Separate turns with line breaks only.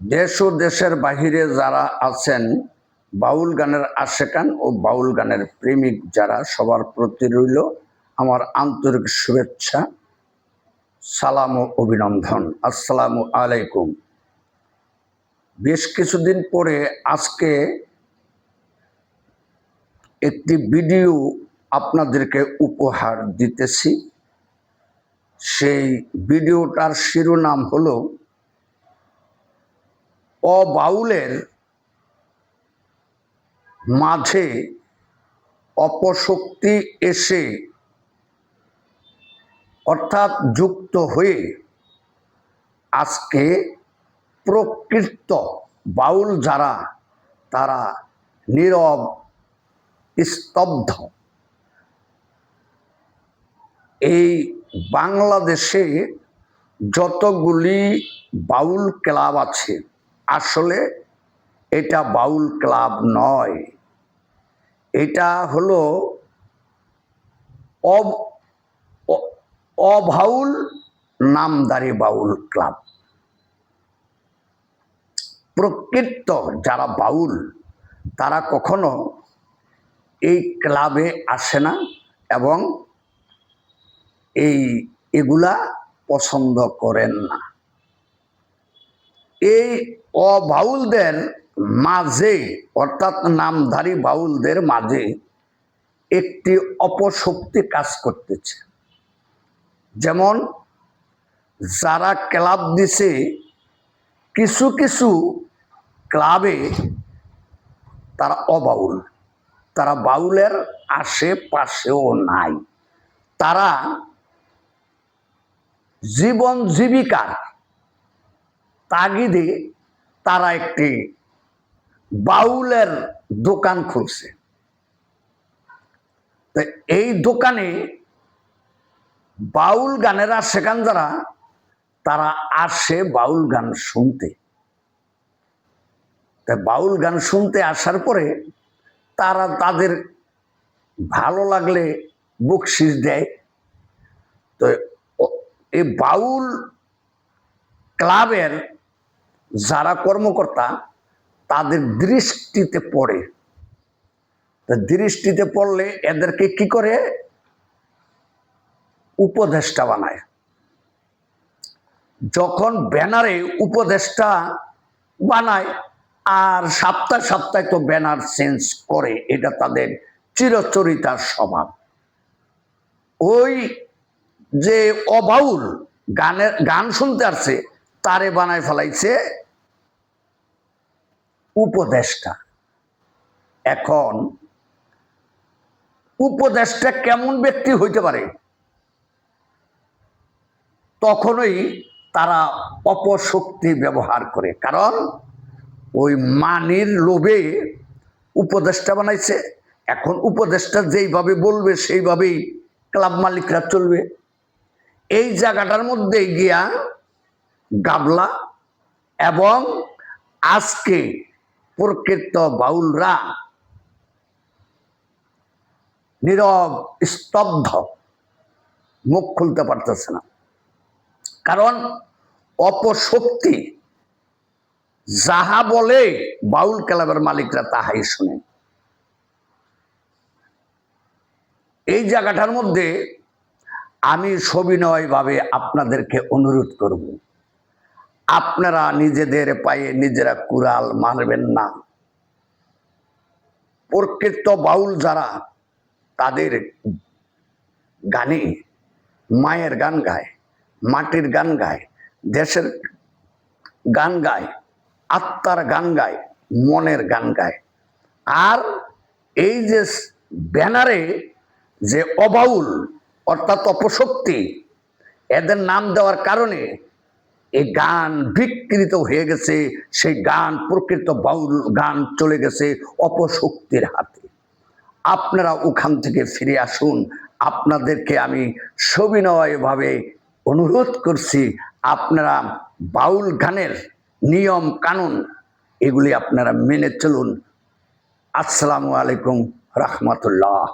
দেশ ও দেশের বাহিরে যারা আছেন বাউল গানের আশেকান ও বাউল গানের প্রেমিক যারা, সবার প্রতি রইল আমার আন্তরিক শুভেচ্ছা, সালাম ও অভিনন্দন। আসসালামু আলাইকুম। বেশ কিছুদিন পরে আজকে একটি ভিডিও আপনাদেরকে উপহার দিতেছি। সেই ভিডিওটার শিরোনাম হলো অবাউলের মাঝে অপশক্তি এসে অর্থাৎ যুক্ত হয়ে আজকে প্রকৃত বাউল যারা তারা নীরব স্তব্ধ। এই বাংলাদেশে যতগুলি বাউল ক্লাব আছে, আসলে এটা বাউল ক্লাব নয়, এটা হলো অবাউল নামদারি বাউল ক্লাব। প্রকৃত যারা বাউল তারা কখনো এই ক্লাবে আসে না এবং এগুলা পছন্দ করেন না। এই অবাউলদের মাঝে অর্থাৎ নামধারী বাউলদের মাঝে একটি অপশক্তি কাজ করতেছে। যেমন যারা ক্লাব দিছে, কিছু কিছু ক্লাবে তারা অবাউল, তারা বাউলের আশেপাশেও নাই। তারা জীবন জীবিকার তাগিদে তারা একটি বাউলের দোকান খুলছে। তো এই দোকানে বাউল গানেরা সেখান যারা তারা আসে বাউল গান শুনতে। বাউল গান শুনতে আসার পরে তারা তাদের ভালো লাগলে বকশিস দেয়। তো এই বাউল ক্লাবের যারা কর্মকর্তা তাদের দৃষ্টিতে পড়ে। দৃষ্টিতে পড়লে এদেরকে কি করে, উপদেষ্টা বানায়। যখন ব্যানারে উপদেষ্টা বানায় আর সপ্তাহে সপ্তাহে তো ব্যানার চেঞ্জ করে, এটা তাদের চিরচরিতার স্বভাব। ওই যে অবাউল গান শুনতে আসছে তারে বানায় ফেলাইছে উপদেষ্টা। এখন উপদেষ্টা কেমন ব্যক্তি হইতে পারে? তখনই তারা অপশক্তি ব্যবহার করে, কারণ ওই মানির লোভে উপদেষ্টা বানাইছে। এখন উপদেষ্টা যেইভাবে বলবে সেইভাবেই ক্লাব মালিকরা চলবে। এই জায়গাটার মধ্যে গিয়া গাবলা এবং আজকে প্রকৃত বাউলরা নীরব স্তব্ধ, মুখ খুলতে পারতেছে না। কারণ অপশক্তি যাহা বলে বাউল ক্লাবের মালিকরা তাহাই শুনে। এই জায়গাটার মধ্যে আমি সবিনয়ভাবে আপনাদেরকে অনুরোধ করব, আপনারা নিজেদের পায়ে নিজেরা কুড়াল মারবেন না। প্রকৃত বাউল যারা তাদের গানে মায়ের গান গায়, মাটির গান গায়, দেশের গান গায়, আত্মার গান গায়, মনের গান গায়। আর এই যে ব্যানারে যে অবাউল অর্থাৎ অপশক্তি, এদের নাম দেওয়ার কারণে এই গান বিকৃত হয়ে গেছে। সেই গান, প্রকৃত বাউল গান চলে গেছে অপশক্তির হাতে। আপনারা ওখান থেকে ফিরে আসুন। আপনাদেরকে আমি সবিনয়ভাবে অনুরোধ করছি, আপনারা বাউল গানের নিয়ম কানুন এগুলি আপনারা মেনে চলুন। আসসালামু আলাইকুম রহমতুল্লাহ।